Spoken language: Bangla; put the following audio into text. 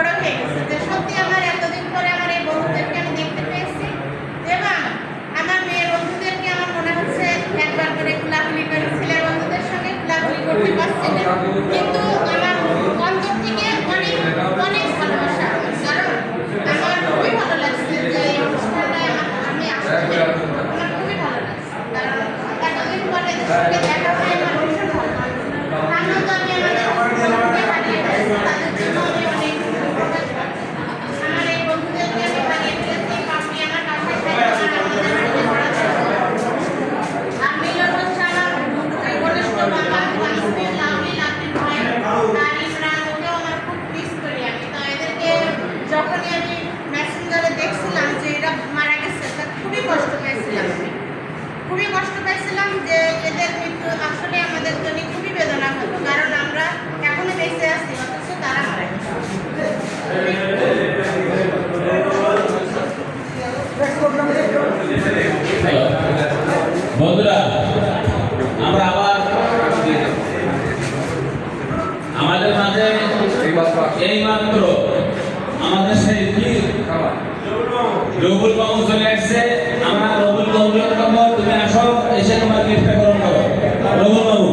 বড় হয়ে গেছে যে সত্যি আমার এতদিন পরে আমার এই বন্ধুদেরকে আমি দেখতে পেয়েছি এবং আমার মেয়ে বন্ধুদেরকে আমার মনে হচ্ছে একবার করে খোলাখুলি করে ছেলের বন্ধুদের সঙ্গে খোলাখুলি করতে পারছি না, কিন্তু আমার অন্তর থেকে অনেক অনেক ভালোবাসা, কারণ আমার খুবই ভালো লাগছে যে এই অনুষ্ঠানটায় আমি আসছি, আমার খুবই ভালো লাগছে, কারণ এতদিন পরে সঙ্গে দেখা হয় আমার ভীষণ ভালো লাগছে। আনন্দ আমি আমাদের বন্ধুদেরকে হারিয়ে ফেলেছি, তাদের জন্য আমি অনেক প্রকাশ পাচ্ছি। আমার এই বন্ধুদেরকে আমি হারিয়ে ফেলেছি, আপনি আমার কাছে থাকবেন, আমাদের বাড়িতে পড়াশোনা আর মিলন হচ্ছে আমার খুবই ঘনিষ্ঠ বান্ধবী, লাভলি লাভলি ভাই আর ইমরান, ওকেও আমার খুব মিস করি আমি। তো এদেরকে যখনই আমি মেসেঞ্জারে দেখছিলাম যে এরা মারা গেছে, তা খুবই কষ্ট পেয়েছিলাম, আমি খুবই কষ্ট পেয়েছিলাম যে এদের মৃত্যু আসলে আমাদের জন্য খুবই বেদনা হতো, কারণ আমরা এখনো বেঁচে আছি অথচ তারা মারা গেছে। বন্ধুরা, আমরা আবার আমাদের মাঝে এই মাত্র আমাদের সেই রবুল বাবু চলে আসছে। আমরা রবুল বাবুর তুমি আসো, এসে তোমার গিফটটা গ্রহণ করো। রবুল বাবু।